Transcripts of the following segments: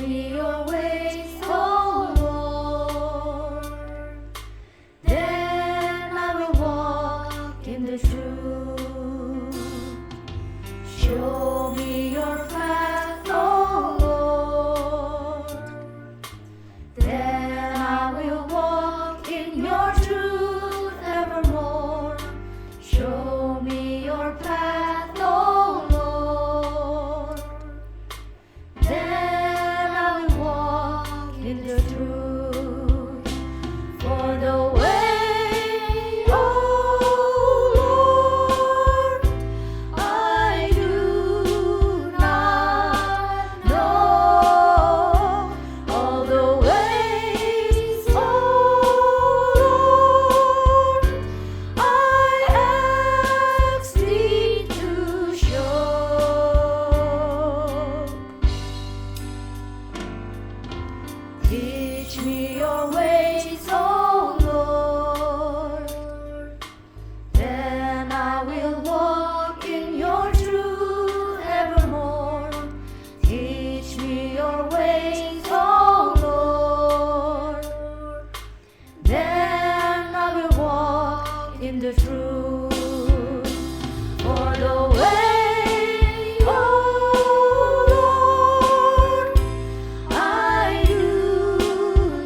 me your ways, oh Lord. Then I will walk in the truth. Show me your path, oh Lord. Then I will walk in your truth evermore. Show me your path, oh Lord. Then I will walk in the truth. For the way, oh Lord, I do not know all the ways, oh Lord, I ask thee to show. Teach me your ways, oh Lord. Then I will walk in your truth evermore. Teach me your ways, oh Lord. Then I will walk in the truth. For the way, oh Lord, I do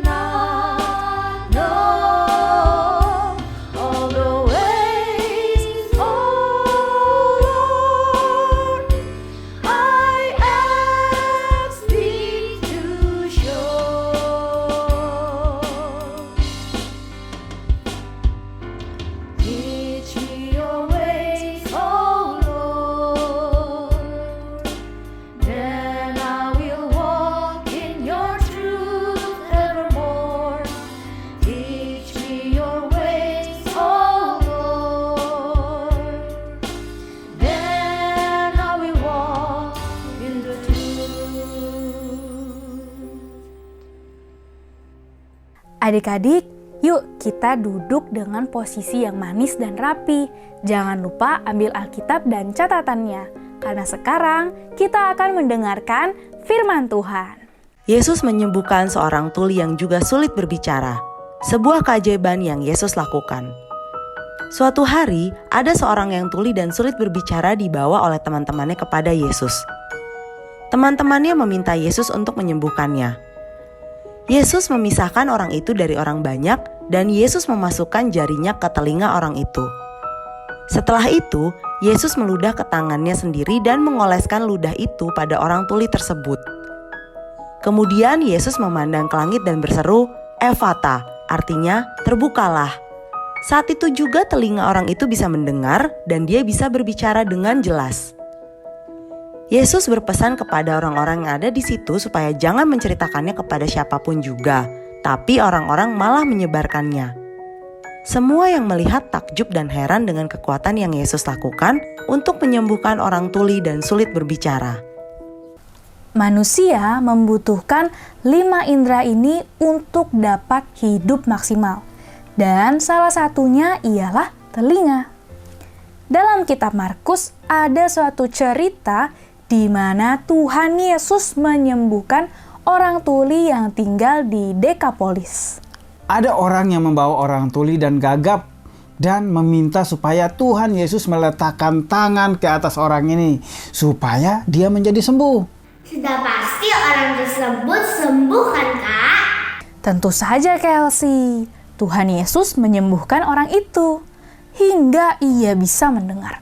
not know all the ways, oh Lord, I ask thee to show. Teach me your ways, oh Lord. Then I will walk in your truth evermore. Teach me your ways, oh Lord. Then I will walk in the truth. Adik-adik, yuk kita duduk dengan posisi yang manis dan rapi. Jangan lupa ambil Alkitab dan catatannya, karena sekarang kita akan mendengarkan firman Tuhan. Yesus menyembuhkan seorang tuli yang juga sulit berbicara. Sebuah keajaiban yang Yesus lakukan. Suatu hari, ada seorang yang tuli dan sulit berbicara dibawa oleh teman-temannya kepada Yesus. Teman-temannya meminta Yesus untuk menyembuhkannya. Yesus memisahkan orang itu dari orang banyak dan Yesus memasukkan jarinya ke telinga orang itu. Setelah itu, Yesus meludah ke tangannya sendiri dan mengoleskan ludah itu pada orang tuli tersebut. Kemudian Yesus memandang ke langit dan berseru, "Efata," artinya terbukalah. Saat itu juga telinga orang itu bisa mendengar dan dia bisa berbicara dengan jelas. Yesus berpesan kepada orang-orang yang ada di situ supaya jangan menceritakannya kepada siapapun juga, tapi orang-orang malah menyebarkannya. Semua yang melihat takjub dan heran dengan kekuatan yang Yesus lakukan untuk menyembuhkan orang tuli dan sulit berbicara. Manusia membutuhkan 5 indera ini untuk dapat hidup maksimal. Dan salah satunya ialah telinga. Dalam kitab Markus ada suatu cerita di mana Tuhan Yesus menyembuhkan orang tuli yang tinggal di Dekapolis. Ada orang yang membawa orang tuli dan gagap dan meminta supaya Tuhan Yesus meletakkan tangan ke atas orang ini supaya dia menjadi sembuh. Sudah pasti orang tersebut sembuh kan, Kak? Tentu saja, Kelsey. Tuhan Yesus menyembuhkan orang itu hingga ia bisa mendengar.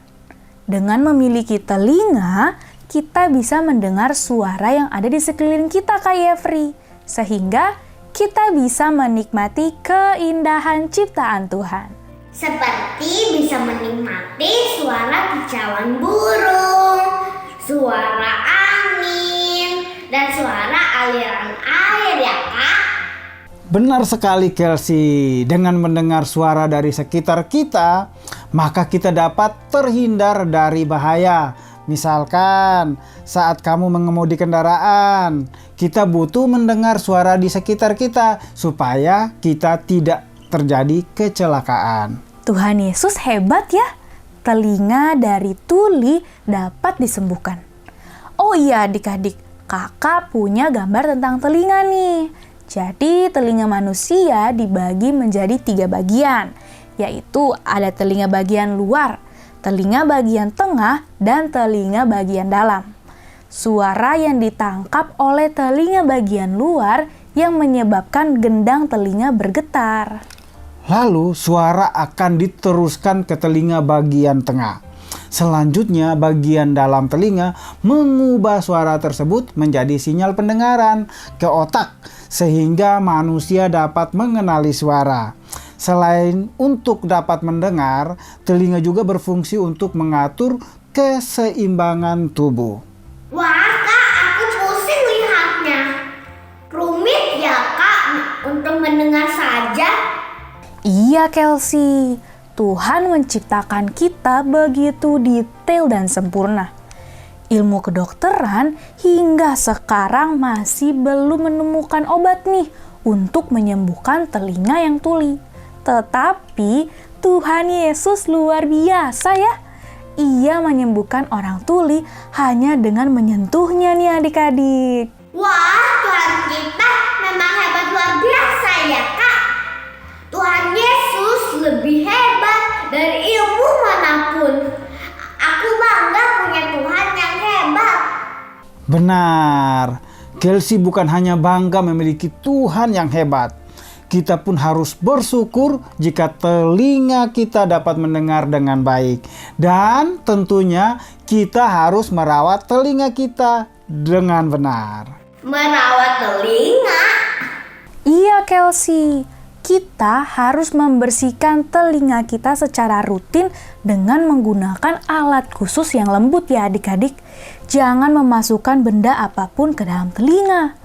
Dengan memiliki telinga, kita bisa mendengar suara yang ada di sekeliling kita, Kak Yefri. Sehingga kita bisa menikmati keindahan ciptaan Tuhan. Seperti bisa menikmati suara kicauan burung, suara angin, dan suara aliran air ya, Kak. Benar sekali, Kelsey. Dengan mendengar suara dari sekitar kita, maka kita dapat terhindar dari bahaya. Misalkan saat kamu mengemudi kendaraan, kita butuh mendengar suara di sekitar kita supaya kita tidak terjadi kecelakaan. Tuhan Yesus hebat ya. Telinga dari tuli dapat disembuhkan. Oh iya adik-adik, Kakak punya gambar tentang telinga nih. Jadi telinga manusia dibagi menjadi 3 bagian, yaitu ada telinga bagian luar, telinga bagian tengah, dan telinga bagian dalam. Suara yang ditangkap oleh telinga bagian luar yang menyebabkan gendang telinga bergetar. Lalu suara akan diteruskan ke telinga bagian tengah. Selanjutnya bagian dalam telinga mengubah suara tersebut menjadi sinyal pendengaran ke otak sehingga manusia dapat mengenali suara. Selain untuk dapat mendengar, telinga juga berfungsi untuk mengatur keseimbangan tubuh. Wah kak, aku pusing lihatnya. Rumit ya kak untuk mendengar saja. Iya Kelsey, Tuhan menciptakan kita begitu detail dan sempurna. Ilmu kedokteran hingga sekarang masih belum menemukan obat nih untuk menyembuhkan telinga yang tuli. Tetapi Tuhan Yesus luar biasa ya. Ia menyembuhkan orang tuli hanya dengan menyentuhnya nih adik-adik. Wah, Tuhan kita memang hebat luar biasa ya kak. Tuhan Yesus lebih hebat dari ilmu manapun. Aku bangga punya Tuhan yang hebat. Benar, Kelsey bukan hanya bangga memiliki Tuhan yang hebat. Kita pun harus bersyukur jika telinga kita dapat mendengar dengan baik. Dan tentunya kita harus merawat telinga kita dengan benar. Merawat telinga? Iya Kelsey, kita harus membersihkan telinga kita secara rutin dengan menggunakan alat khusus yang lembut ya adik-adik. Jangan memasukkan benda apapun ke dalam telinga.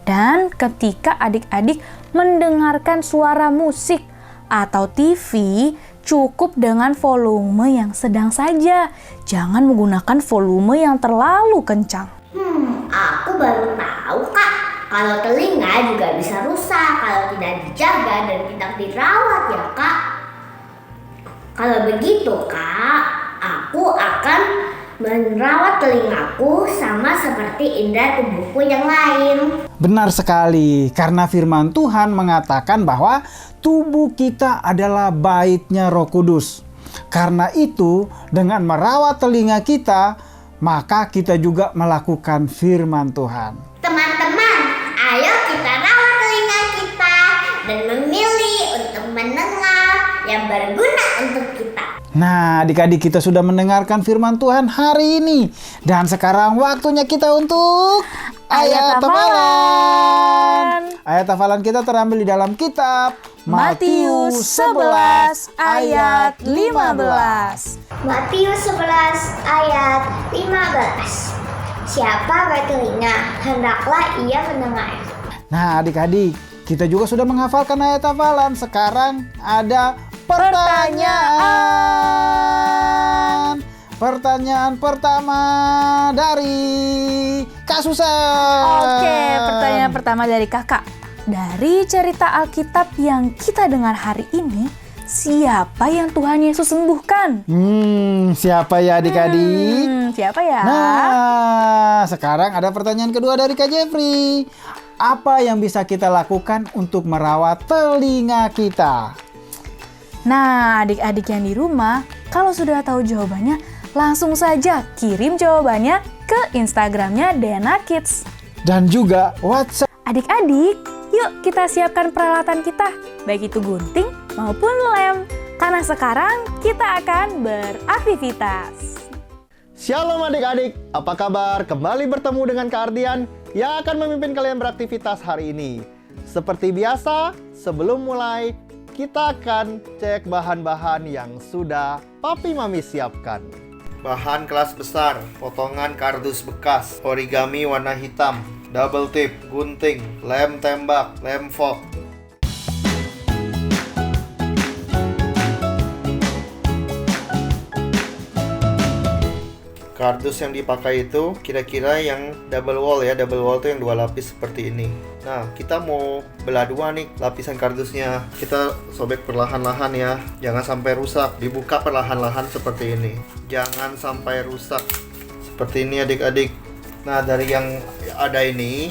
Dan ketika adik-adik mendengarkan suara musik atau TV, cukup dengan volume yang sedang saja. Jangan menggunakan volume yang terlalu kencang. Aku baru tahu kak. Kalau telinga juga bisa rusak kalau tidak dijaga dan tidak dirawat ya kak. Kalau begitu kak, aku akan merawat telingaku sama seperti indera tubuhku yang lain. Benar sekali, karena firman Tuhan mengatakan bahwa tubuh kita adalah baitnya Roh Kudus. Karena itu, dengan merawat telinga kita, maka kita juga melakukan firman Tuhan. Teman-teman, ayo kita rawat telinga kita dan memilih untuk mendengar yang berguna untuk kita. Nah, adik-adik kita sudah mendengarkan firman Tuhan hari ini. Dan sekarang waktunya kita untuk Ayat Hafalan. Ayat hafalan kita terambil di dalam kitab Matius 11 ayat 15. Matius 11 ayat 15. Siapa bertelinga, hendaklah ia mendengar. Nah, adik-adik, kita juga sudah menghafalkan ayat hafalan. Sekarang ada pertanyaan. Pertanyaan pertama dari Kak Susan. Oke, pertanyaan pertama dari kakak. Dari cerita Alkitab yang kita dengar hari ini, siapa yang Tuhan Yesus sembuhkan? Siapa ya adik-adik? Siapa ya? Nah, sekarang ada pertanyaan kedua dari Kak Jeffrey. Apa yang bisa kita lakukan untuk merawat telinga kita? Nah, adik-adik yang di rumah, kalau sudah tahu jawabannya, langsung saja kirim jawabannya ke Instagramnya DNA Kids. Dan juga WhatsApp. Adik-adik, yuk kita siapkan peralatan kita, baik itu gunting maupun lem. Karena sekarang kita akan beraktivitas. Shalom adik-adik, apa kabar? Kembali bertemu dengan Kak Ardian yang akan memimpin kalian beraktivitas hari ini. Seperti biasa, sebelum mulai, kita akan cek bahan-bahan yang sudah Papi Mami siapkan. Bahan kelas besar, potongan kardus bekas, origami warna hitam, double tip, gunting, lem tembak, lem fork. Kardus yang dipakai itu kira-kira yang double wall ya. Double wall itu yang 2 lapis seperti ini. Nah, kita mau belah 2 nih lapisan kardusnya. Kita sobek perlahan-lahan ya. Jangan sampai rusak. Dibuka perlahan-lahan seperti ini. Jangan sampai rusak. Seperti ini adik-adik. Nah, dari yang ada ini,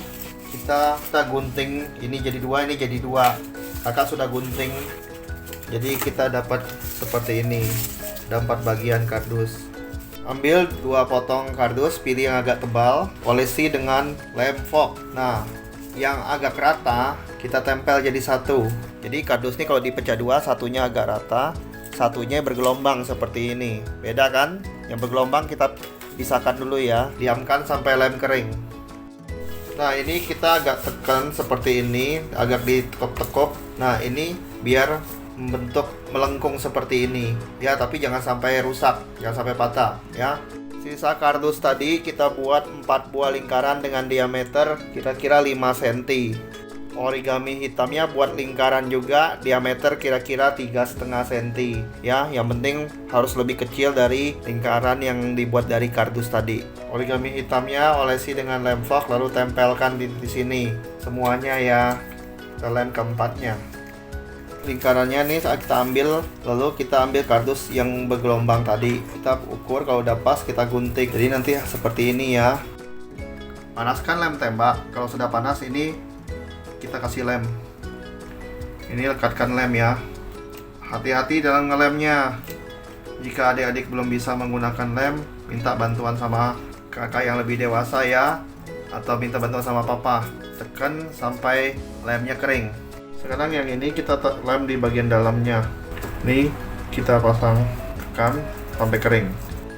kita gunting, ini jadi 2, ini jadi 2. Kakak sudah gunting, jadi kita dapat seperti ini. Ada 4 bagian kardus. Ambil 2 potong kardus, pilih yang agak tebal, olesi dengan lem fork. Nah, yang agak rata kita tempel jadi satu. Jadi kardus ini kalau dipecah 2, satunya agak rata, satunya bergelombang seperti ini. Beda kan? Yang bergelombang kita pisahkan dulu ya. Diamkan sampai lem kering. Nah, ini kita agak tekan seperti ini, agak ditekuk-tekuk. Nah, ini biar membentuk melengkung seperti ini ya, tapi jangan sampai rusak, jangan sampai patah ya. Sisa kardus tadi kita buat 4 buah lingkaran dengan diameter kira-kira 5 cm. Origami hitamnya buat lingkaran juga, diameter kira-kira 3,5 cm ya. Yang penting harus lebih kecil dari lingkaran yang dibuat dari kardus tadi. Origami hitamnya olesi dengan lem fork, lalu tempelkan di sini semuanya ya, ke lem keempatnya. Lingkarannya nih saat kita ambil, lalu kita ambil kardus yang bergelombang tadi, kita ukur, kalau udah pas kita gunting. Jadi nanti seperti ini ya. Panaskan lem tembak. Kalau sudah panas ini kita kasih lem. Ini lekatkan lem ya. Hati-hati dalam ngelemnya. Jika adik-adik belum bisa menggunakan lem, minta bantuan sama kakak yang lebih dewasa ya, atau minta bantuan sama papa. Tekan sampai lemnya kering. Sekarang yang ini kita lem di bagian dalamnya. Nih kita pasang, tekan sampai kering.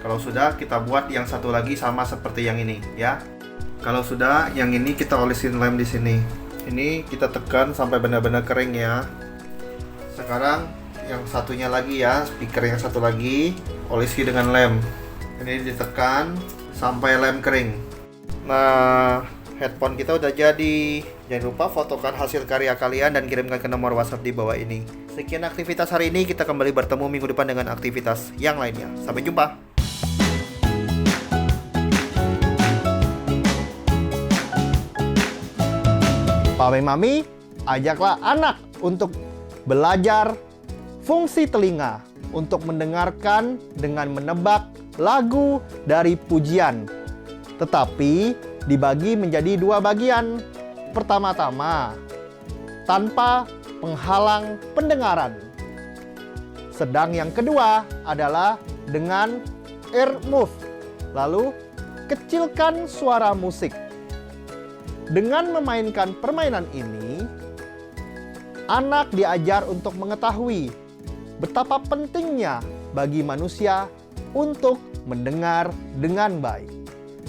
Kalau sudah, kita buat yang satu lagi sama seperti yang ini ya. Kalau sudah, yang ini kita olesin lem di sini. Ini kita tekan sampai benar-benar kering ya. Sekarang yang satunya lagi ya, speaker yang satu lagi olesi dengan lem. Ini ditekan sampai lem kering. Nah, headphone kita udah jadi. Jangan lupa fotokan hasil karya kalian dan kirimkan ke nomor WhatsApp di bawah ini. Sekian aktivitas hari ini, kita kembali bertemu minggu depan dengan aktivitas yang lainnya. Sampai jumpa. Papi Mami, ajaklah anak untuk belajar fungsi telinga untuk mendengarkan dengan menebak lagu dari pujian. Tetapi dibagi menjadi 2 bagian. Pertama-tama, tanpa penghalang pendengaran. Sedang yang kedua adalah dengan earmuff. Lalu, kecilkan suara musik. Dengan memainkan permainan ini, anak diajar untuk mengetahui betapa pentingnya bagi manusia untuk mendengar dengan baik.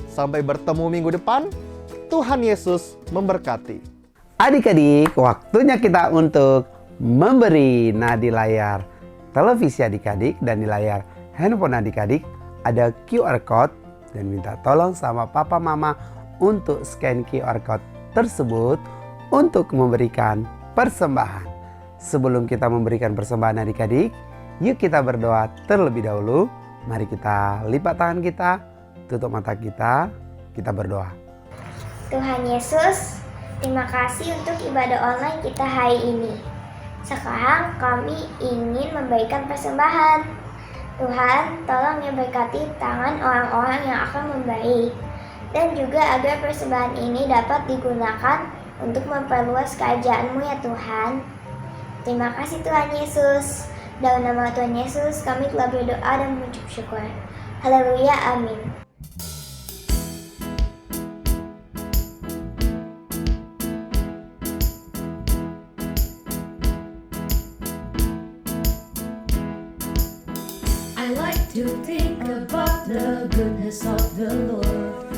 Sampai bertemu minggu depan. Tuhan Yesus memberkati. Adik-adik, waktunya kita untuk memberi. Nah, di layar televisi adik-adik dan di layar handphone adik-adik ada QR code, dan minta tolong sama papa mama untuk scan QR code tersebut untuk memberikan persembahan. Sebelum kita memberikan persembahan adik-adik, yuk kita berdoa terlebih dahulu. Mari kita lipat tangan kita, tutup mata kita berdoa. Tuhan Yesus, terima kasih untuk ibadah online kita hari ini. Sekarang kami ingin memberikan persembahan. Tuhan, tolong ya berkati tangan orang-orang yang akan memberi. Dan juga agar persembahan ini dapat digunakan untuk memperluas kerajaan-Mu ya Tuhan. Terima kasih Tuhan Yesus. Dalam nama Tuhan Yesus kami telah berdoa dan mengucap syukur. Haleluya, amin. I like to think about the goodness of the Lord.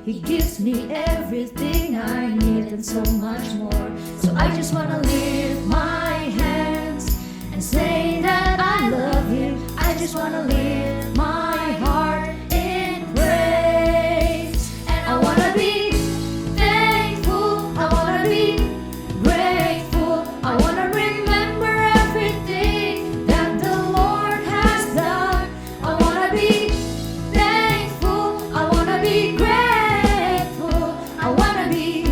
He gives me everything I need and so much more. So I just wanna lift my hands and say that I love Him. I just wanna lift my heart in praise. And I wanna be thankful, I wanna be grateful, I wanna remember everything that the Lord has done. I wanna be thankful, I wanna be grateful, I wanna be.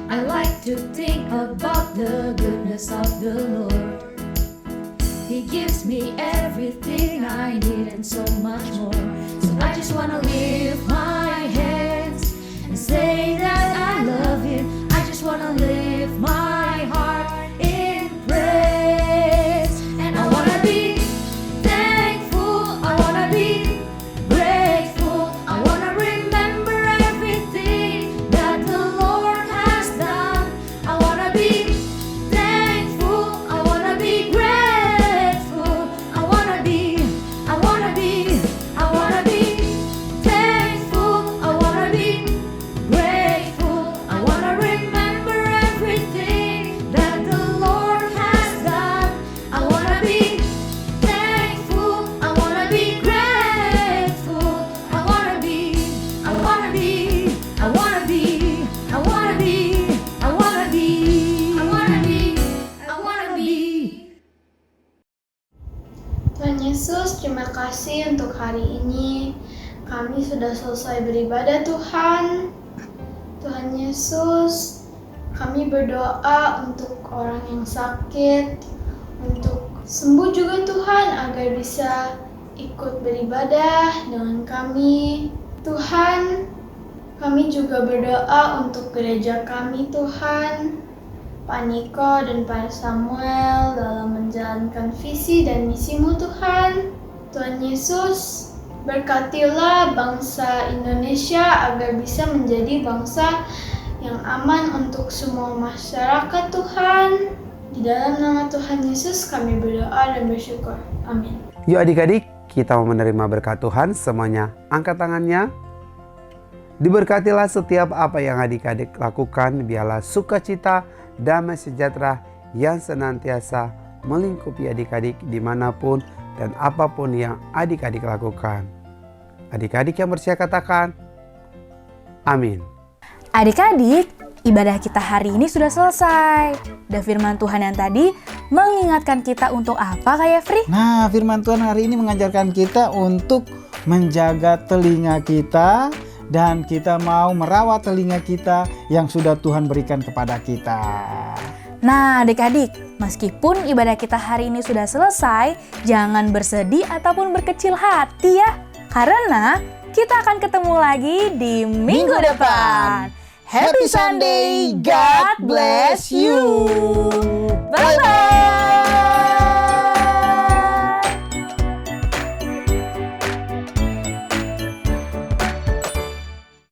I like to think about the goodness of the Lord. He gives everything I need and so much more. So I just wanna lift my hands and say that I love Him. I just wanna lift my heart in praise. And I wanna be thankful, I wanna be grateful, I wanna remember everything that the Lord has done. I wanna be thankful, I wanna be grateful, I wanna be thankful, I wanna be grateful, I wanna remember everything that the Lord has done. I wanna be thankful, I wanna be grateful, I wanna be, I wanna be, I wanna be, I wanna be, I wanna be, I wanna be, I wanna be. Tuhan Yesus, terima kasih untuk hari ini. Kami sudah selesai beribadah Tuhan. Tuhan Yesus, kami berdoa untuk orang yang sakit, untuk sembuh juga Tuhan, agar bisa ikut beribadah dengan kami. Tuhan, kami juga berdoa untuk gereja kami Tuhan, Pak Niko dan Pak Samuel dalam menjalankan visi dan misimu Tuhan. Tuhan Yesus, berkatilah bangsa Indonesia agar bisa menjadi bangsa yang aman untuk semua masyarakat Tuhan. Di dalam nama Tuhan Yesus kami berdoa dan bersyukur. Amin. Yuk adik-adik, kita mau menerima berkat Tuhan. Semuanya angkat tangannya. Diberkatilah setiap apa yang adik-adik lakukan. Biarlah sukacita, damai sejahtera yang senantiasa melingkupi adik-adik dimanapun dan apapun yang adik-adik lakukan. Adik-adik yang bersedia katakan, amin. Adik-adik, ibadah kita hari ini sudah selesai. Dan firman Tuhan yang tadi mengingatkan kita untuk apa, Kak Yefri? Nah, firman Tuhan hari ini mengajarkan kita untuk menjaga telinga kita, dan kita mau merawat telinga kita yang sudah Tuhan berikan kepada kita. Nah, adik-adik, meskipun ibadah kita hari ini sudah selesai, jangan bersedih ataupun berkecil hati ya. Karena kita akan ketemu lagi di minggu depan. Happy Sunday, God bless you.